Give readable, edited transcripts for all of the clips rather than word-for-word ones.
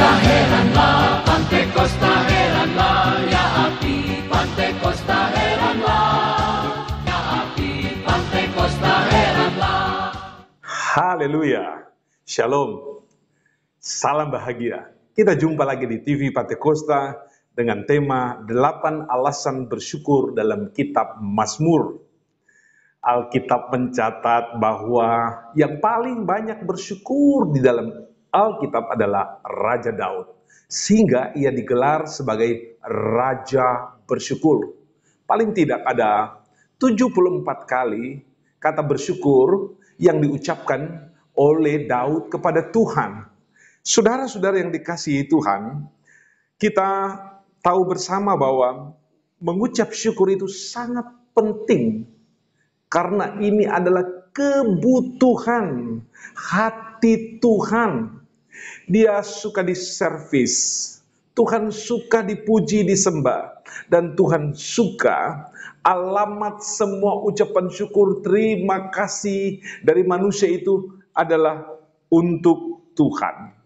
heranlah, Pantekosta heranlah, ya api Pantekosta heranlah, ya api Pantekosta heranlah. Haleluya, Shalom, salam bahagia. Kita jumpa lagi di TV Pantekosta dengan tema 8 alasan bersyukur dalam kitab Mazmur. Alkitab mencatat bahwa yang paling banyak bersyukur di dalam Alkitab adalah Raja Daud, sehingga ia digelar sebagai Raja Bersyukur. Paling tidak ada 74 kali kata bersyukur yang diucapkan oleh Daud kepada Tuhan. Saudara-saudara yang dikasihi Tuhan, kita tahu bersama bahwa mengucap syukur itu sangat penting, karena ini adalah kebutuhan hati Tuhan. Dia suka diservis, Tuhan suka dipuji, disembah, dan Tuhan suka alamat semua ucapan syukur, terima kasih dari manusia itu adalah untuk Tuhan.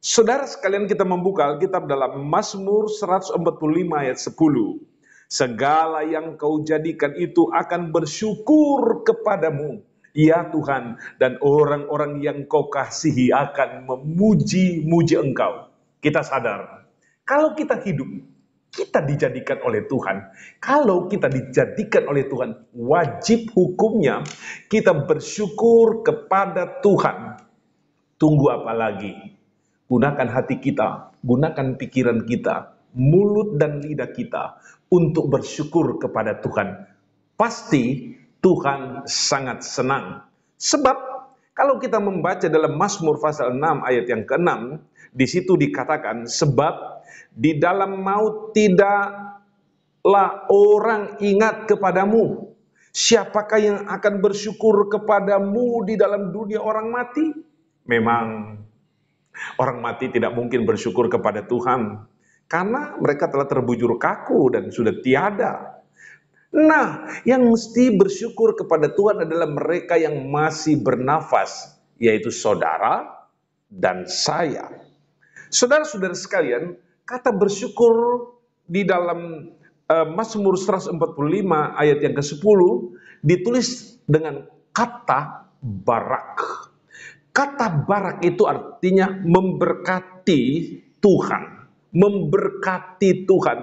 Saudara sekalian, kita membuka Alkitab dalam Mazmur 145 ayat 10. Segala yang kau jadikan itu akan bersyukur kepadamu, ya Tuhan, dan orang-orang yang kau kasihi akan memuji-muji engkau. Kita sadar, kalau kita hidup, kita dijadikan oleh Tuhan. Kalau kita dijadikan oleh Tuhan, wajib hukumnya kita bersyukur kepada Tuhan. Tunggu apa lagi? Gunakan hati kita, gunakan pikiran kita, mulut dan lidah kita untuk bersyukur kepada Tuhan. Pasti Tuhan sangat senang. Sebab kalau kita membaca dalam Mazmur pasal 6 ayat yang ke-6, di situ dikatakan, sebab di dalam maut tidaklah orang ingat kepadamu. Siapakah yang akan bersyukur kepadamu di dalam dunia orang mati? Memang orang mati tidak mungkin bersyukur kepada Tuhan, karena mereka telah terbujur kaku dan sudah tiada. Nah, yang mesti bersyukur kepada Tuhan adalah mereka yang masih bernafas, yaitu saudara dan saya. Saudara-saudara sekalian, kata bersyukur di dalam Mazmur 145 ayat yang ke-10 ditulis dengan kata barak. Kata barak itu artinya memberkati Tuhan. Memberkati Tuhan.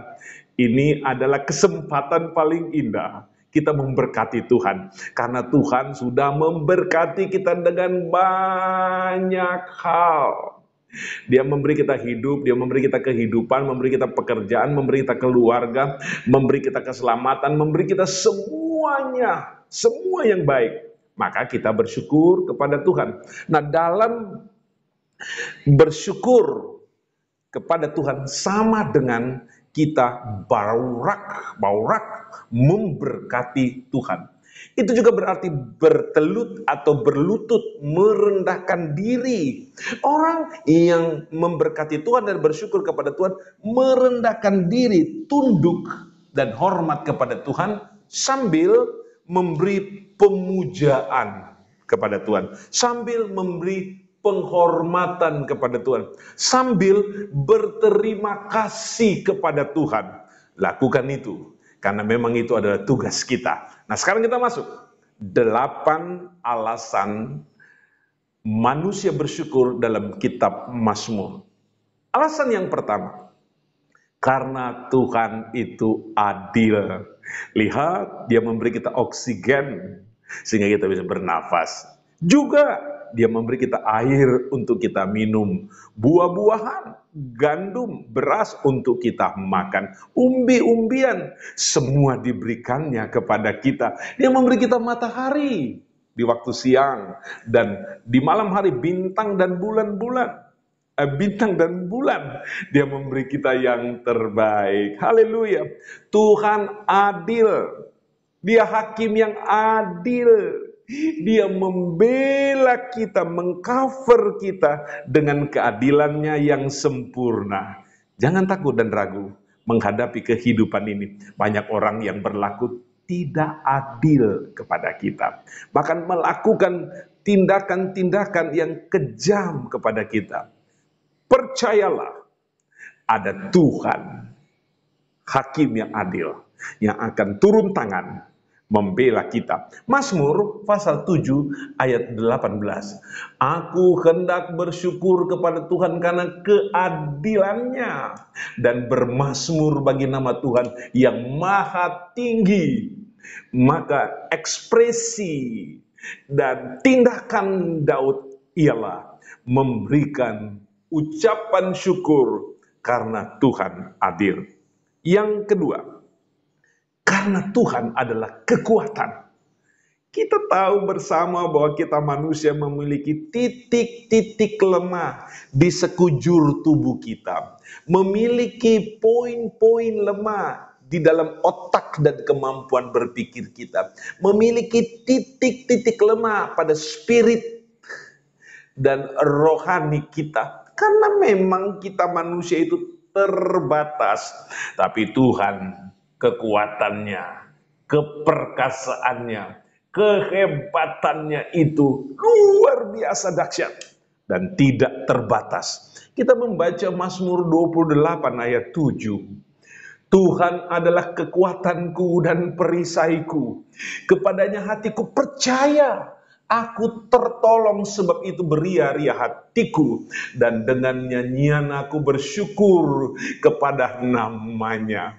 Ini adalah kesempatan paling indah kita memberkati Tuhan. Karena Tuhan sudah memberkati kita dengan banyak hal. Dia memberi kita hidup, Dia memberi kita kehidupan, memberi kita pekerjaan, memberi kita keluarga, memberi kita keselamatan, memberi kita semuanya, semua yang baik. Maka kita bersyukur kepada Tuhan. Nah, dalam bersyukur kepada Tuhan sama dengan kita baurak memberkati Tuhan. Itu juga berarti bertelut atau berlutut, merendahkan diri. Orang yang memberkati Tuhan dan bersyukur kepada Tuhan, merendahkan diri, tunduk dan hormat kepada Tuhan, sambil memberi pemujaan kepada Tuhan, sambil memberi penghormatan kepada Tuhan, sambil berterima kasih kepada Tuhan. Lakukan itu, karena memang itu adalah tugas kita. Nah, sekarang kita masuk 8 alasan manusia bersyukur dalam kitab Mazmur. Alasan yang pertama, karena Tuhan itu adil. Lihat, Dia memberi kita oksigen sehingga kita bisa bernafas. Juga Dia memberi kita air untuk kita minum, buah-buahan, gandum, beras untuk kita makan, umbi-umbian, semua diberikannya kepada kita. Dia memberi kita matahari di waktu siang, dan di malam hari bintang dan bulan. Dia memberi kita yang terbaik. Haleluya. Tuhan adil. Dia hakim yang adil. Dia membela kita, mengcover kita dengan keadilannya yang sempurna. Jangan takut dan ragu menghadapi kehidupan ini. Banyak orang yang berlaku tidak adil kepada kita, bahkan melakukan tindakan-tindakan yang kejam kepada kita. Percayalah, ada Tuhan, hakim yang adil, yang akan turun tangan membela kita. Mazmur pasal 7 ayat 18. Aku hendak bersyukur kepada Tuhan karena keadilannya, dan bermazmur bagi nama Tuhan yang maha tinggi. Maka ekspresi dan tindakan Daud ialah memberikan ucapan syukur karena Tuhan adil. Yang kedua, karena Tuhan adalah kekuatan. Kita tahu bersama bahwa kita manusia memiliki titik-titik lemah di sekujur tubuh kita. Memiliki poin-poin lemah di dalam otak dan kemampuan berpikir kita. Memiliki titik-titik lemah pada spirit dan rohani kita. Karena memang kita manusia itu terbatas. Tapi Tuhan, kekuatannya, keperkasaannya, kehebatannya itu luar biasa dahsyat dan tidak terbatas. Kita membaca Mazmur 28 ayat 7. Tuhan adalah kekuatanku dan perisaiku. Kepadanya hatiku percaya. Aku tertolong, sebab itu beria-ria hatiku. Dan dengan nyanyian aku bersyukur kepada namanya.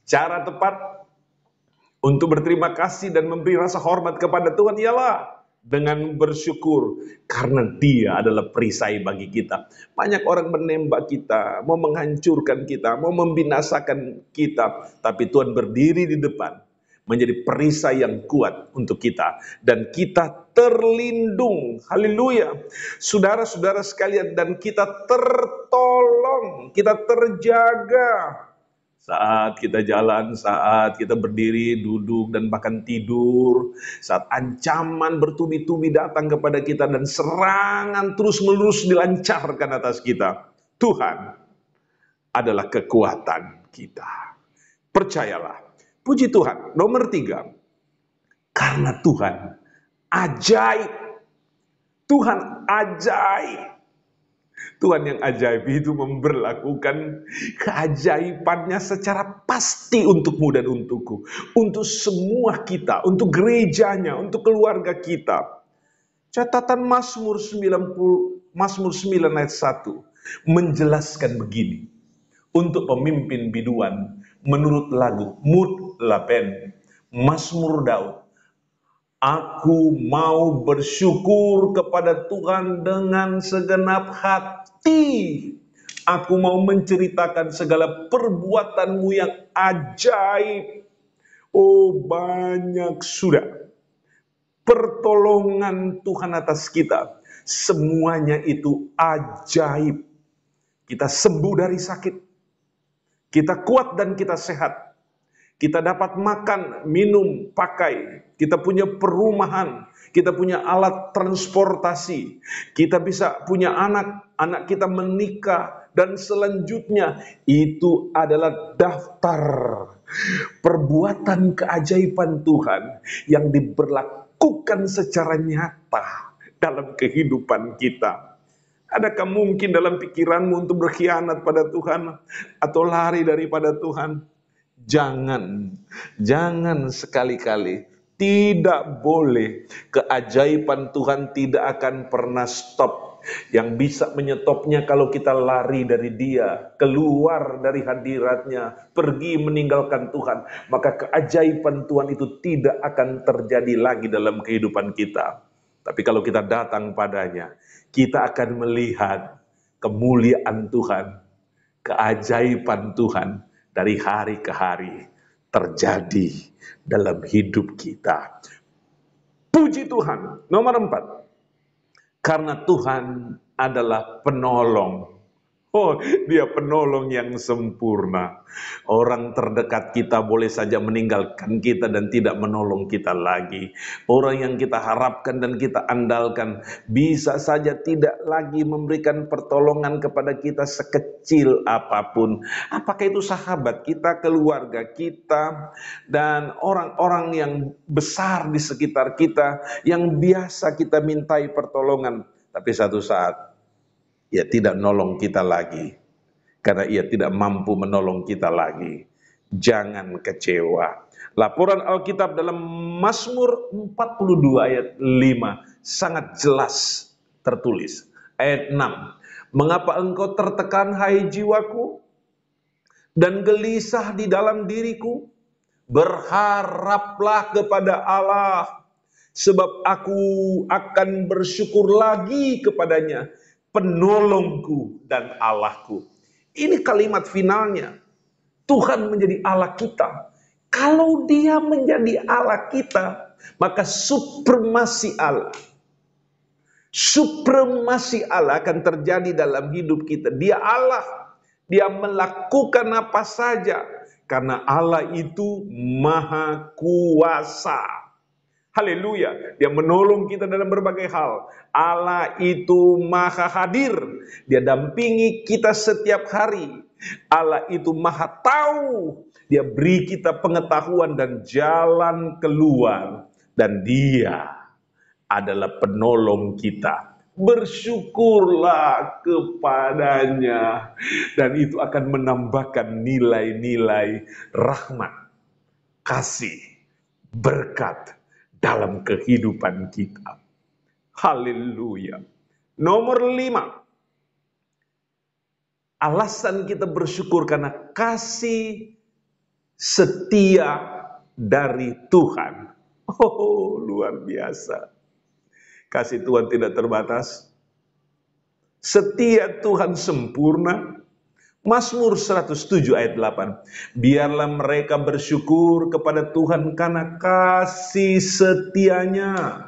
Cara tepat untuk berterima kasih dan memberi rasa hormat kepada Tuhan ialah dengan bersyukur karena Dia adalah perisai bagi kita. Banyak orang menembak kita, mau menghancurkan kita, mau membinasakan kita, tapi Tuhan berdiri di depan menjadi perisai yang kuat untuk kita, dan kita terlindung. Haleluya. Saudara-saudara sekalian, dan kita tertolong, kita terjaga. Saat kita jalan, saat kita berdiri, duduk, dan bahkan tidur, saat ancaman bertubi-tubi datang kepada kita dan serangan terus-menerus dilancarkan atas kita, Tuhan adalah kekuatan kita. Percayalah. Puji Tuhan. Nomor 3, karena Tuhan ajaib. Tuhan ajaib. Tuhan yang ajaib itu memberlakukan keajaibannya secara pasti untukmu dan untukku. Untuk semua kita, untuk gerejanya, untuk keluarga kita. Catatan Mazmur 9 ayat 1 menjelaskan begini. Untuk pemimpin biduan menurut lagu Mut Laben, Mazmur Daud. Aku mau bersyukur kepada Tuhan dengan segenap hati. Aku mau menceritakan segala perbuatan-Mu yang ajaib. Oh, banyak sudah pertolongan Tuhan atas kita. Semuanya itu ajaib. Kita sembuh dari sakit. Kita kuat dan kita sehat. Kita dapat makan, minum, pakai. Kita punya perumahan. Kita punya alat transportasi. Kita bisa punya anak. Anak kita menikah. Dan selanjutnya itu adalah daftar perbuatan keajaiban Tuhan yang diberlakukan secara nyata dalam kehidupan kita. Adakah mungkin dalam pikiranmu untuk berkhianat pada Tuhan atau lari daripada Tuhan? Jangan sekali-kali. Tidak boleh. Keajaiban Tuhan tidak akan pernah stop. Yang bisa menyetopnya kalau kita lari dari Dia, keluar dari hadiratnya, pergi meninggalkan Tuhan, maka keajaiban Tuhan itu tidak akan terjadi lagi dalam kehidupan kita. Tapi kalau kita datang padanya, kita akan melihat kemuliaan Tuhan, keajaiban Tuhan dari hari ke hari terjadi dalam hidup kita. Puji Tuhan. Nomor 4. Karena Tuhan adalah penolong. Oh, Dia penolong yang sempurna. Orang terdekat kita boleh saja meninggalkan kita dan tidak menolong kita lagi. Orang yang kita harapkan dan kita andalkan bisa saja tidak lagi memberikan pertolongan kepada kita sekecil apapun. Apakah itu sahabat kita, keluarga kita, dan orang-orang yang besar di sekitar kita yang biasa kita mintai pertolongan. Tapi satu saat Ia tidak nolong kita lagi, karena ia tidak mampu menolong kita lagi. Jangan kecewa. Laporan Alkitab dalam Mazmur 42 ayat 5 sangat jelas tertulis. Ayat 6. Mengapa engkau tertekan hai jiwaku, dan gelisah di dalam diriku? Berharaplah kepada Allah, sebab aku akan bersyukur lagi kepadanya, penolongku dan Allahku. Ini kalimat finalnya. Tuhan menjadi Allah kita. Kalau Dia menjadi Allah kita, maka supremasi Allah akan terjadi dalam hidup kita. Dia Allah. Dia melakukan apa saja. Karena Allah itu maha kuasa. Haleluya. Dia menolong kita dalam berbagai hal. Allah itu maha hadir. Dia dampingi kita setiap hari. Allah itu maha tahu. Dia beri kita pengetahuan dan jalan keluar. Dan Dia adalah penolong kita. Bersyukurlah kepadanya. Dan itu akan menambahkan nilai-nilai rahmat, kasih, berkat dalam kehidupan kita. Haleluya. Nomor 5. Alasan kita bersyukur karena kasih setia dari Tuhan. Oh, luar biasa. Kasih Tuhan tidak terbatas. Setia Tuhan sempurna. Mazmur 107 ayat 8. Biarlah mereka bersyukur kepada Tuhan karena kasih setianya.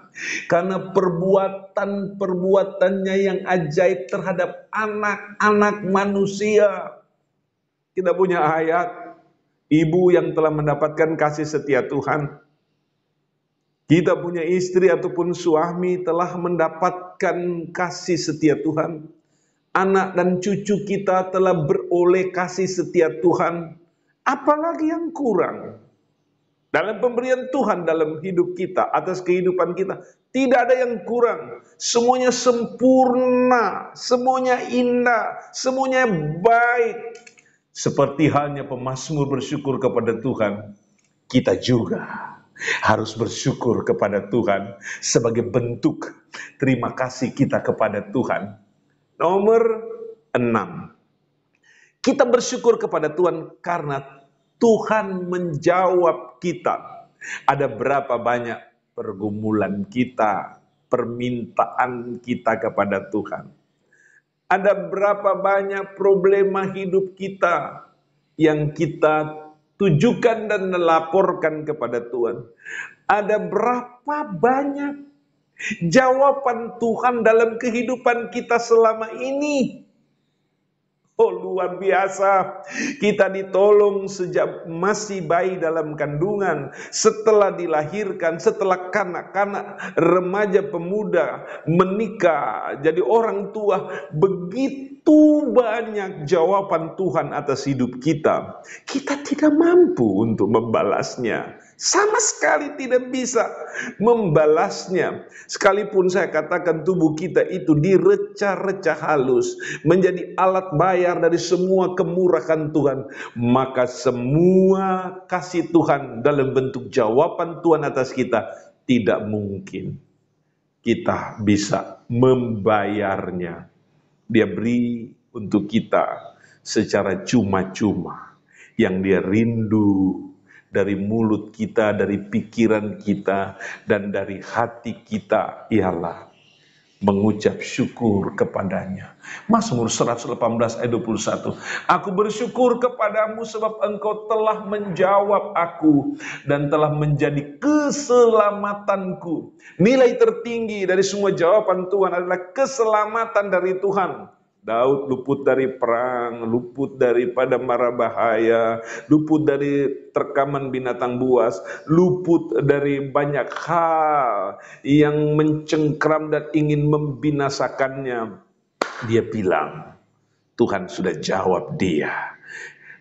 Karena perbuatan-perbuatannya yang ajaib terhadap anak-anak manusia. Kita punya ayat. Ibu yang telah mendapatkan kasih setia Tuhan. Kita punya istri ataupun suami telah mendapatkan kasih setia Tuhan. Anak dan cucu kita telah beroleh kasih setia Tuhan. Apalagi yang kurang? Dalam pemberian Tuhan dalam hidup kita, atas kehidupan kita, tidak ada yang kurang. Semuanya sempurna, semuanya indah, semuanya baik. Seperti halnya pemazmur bersyukur kepada Tuhan, kita juga harus bersyukur kepada Tuhan sebagai bentuk terima kasih kita kepada Tuhan. Nomor 6. Kita bersyukur kepada Tuhan karena Tuhan menjawab kita. Ada berapa banyak pergumulan kita, permintaan kita kepada Tuhan. Ada berapa banyak problema hidup kita yang kita tujukan dan melaporkan kepada Tuhan. Ada berapa banyak jawaban Tuhan dalam kehidupan kita selama ini. Oh, luar biasa. Kita ditolong sejak masih bayi dalam kandungan, setelah dilahirkan, setelah kanak-kanak, remaja, pemuda, menikah, jadi orang tua. Begitu banyak jawaban Tuhan atas hidup kita. Kita tidak mampu untuk membalasnya. Sama sekali tidak bisa membalasnya. Sekalipun saya katakan tubuh kita itu direcah-recah halus, menjadi alat bayar dari semua kemurahan Tuhan, maka semua kasih Tuhan dalam bentuk jawaban Tuhan atas kita, tidak mungkin kita bisa membayarnya. Dia beri untuk kita secara cuma-cuma yang Dia rindu dari mulut kita, dari pikiran kita, dan dari hati kita, ialah mengucap syukur kepadanya. Mazmur 118 ayat 21. Aku bersyukur kepadamu sebab engkau telah menjawab aku dan telah menjadi keselamatanku. Nilai tertinggi dari semua jawaban Tuhan adalah keselamatan dari Tuhan. Daud luput dari perang, luput daripada mara bahaya, luput dari terkaman binatang buas, luput dari banyak hal yang mencengkram dan ingin membinasakannya. Dia bilang, Tuhan sudah jawab dia,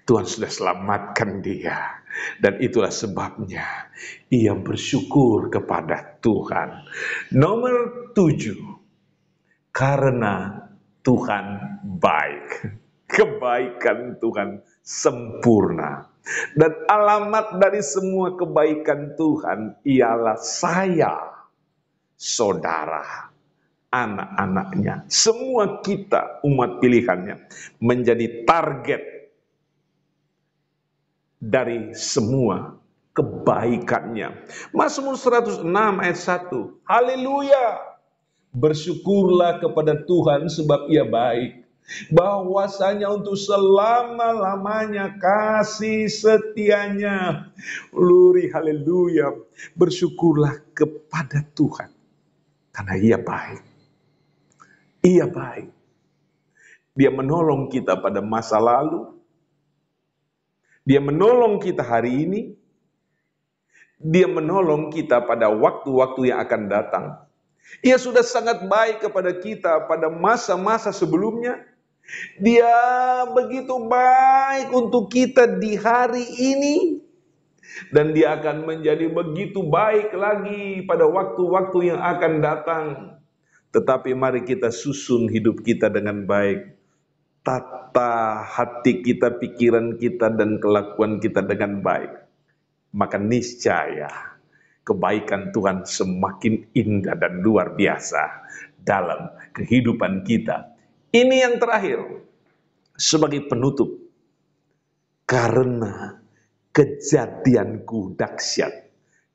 Tuhan sudah selamatkan dia. Dan itulah sebabnya ia bersyukur kepada Tuhan. Nomor 7, karena Tuhan baik. Kebaikan Tuhan sempurna. Dan alamat dari semua kebaikan Tuhan ialah saya, saudara, anak-anaknya, semua kita umat pilihannya menjadi target dari semua kebaikannya. Mazmur 106 ayat 1. Haleluya. Bersyukurlah kepada Tuhan sebab Ia baik. Bahwasanya untuk selama-lamanya kasih setianya. Luri, haleluya. Bersyukurlah kepada Tuhan karena Ia baik. Ia baik. Dia menolong kita pada masa lalu. Dia menolong kita hari ini. Dia menolong kita pada waktu-waktu yang akan datang. Ia sudah sangat baik kepada kita pada masa-masa sebelumnya. Dia begitu baik untuk kita di hari ini. Dan dia akan menjadi begitu baik lagi pada waktu-waktu yang akan datang. Tetapi mari kita susun hidup kita dengan baik. Tata hati kita, pikiran kita, dan kelakuan kita dengan baik. Maka niscaya kebaikan Tuhan semakin indah dan luar biasa dalam kehidupan kita. Ini yang terakhir, sebagai penutup, karena kejadianku dahsyat,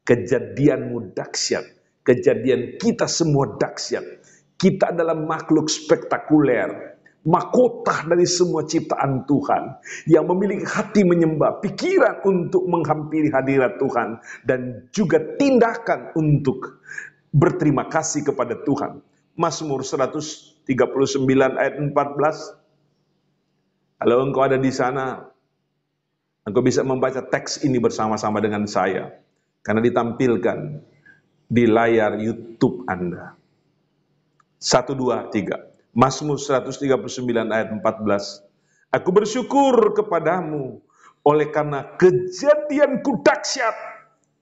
kejadianmu dahsyat, kejadian kita semua dahsyat. Kita adalah makhluk spektakuler, mahkota dari semua ciptaan Tuhan, yang memiliki hati menyembah, pikiran untuk menghampiri hadirat Tuhan, dan juga tindakan untuk berterima kasih kepada Tuhan. Mazmur 139 ayat 14. Kalau engkau ada di sana, engkau bisa membaca teks ini bersama-sama dengan saya, karena ditampilkan di layar YouTube Anda. 1, 2, 3. Mazmur 139 ayat 14. Aku bersyukur kepadamu oleh karena kejadianku dahsyat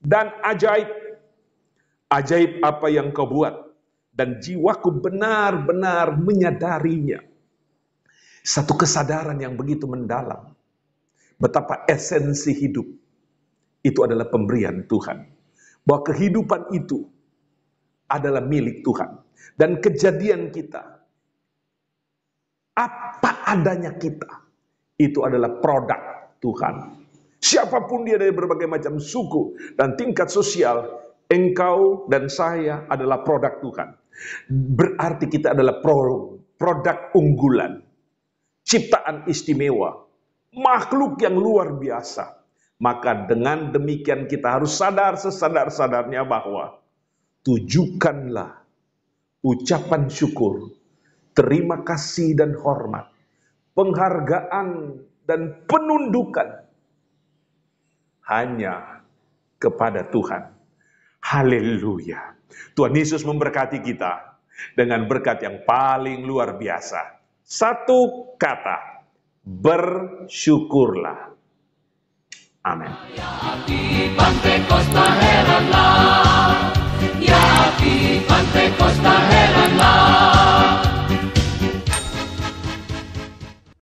dan ajaib. Ajaib apa yang kau buat, dan jiwaku benar-benar menyadarinya. Satu kesadaran yang begitu mendalam. Betapa esensi hidup itu adalah pemberian Tuhan. Bahwa kehidupan itu adalah milik Tuhan. Dan kejadian kita, apa adanya kita, itu adalah produk Tuhan. Siapapun dia dari berbagai macam suku dan tingkat sosial, engkau dan saya adalah produk Tuhan. Berarti kita adalah produk unggulan, ciptaan istimewa, makhluk yang luar biasa. Maka dengan demikian kita harus sadar sesadar-sadarnya bahwa tujukanlah ucapan syukur, terima kasih dan hormat, penghargaan dan penundukan hanya kepada Tuhan. Haleluya. Tuhan Yesus memberkati kita dengan berkat yang paling luar biasa. Satu kata, bersyukurlah. Amin. Ya api Pantekosta heranlah, ya api Pantekosta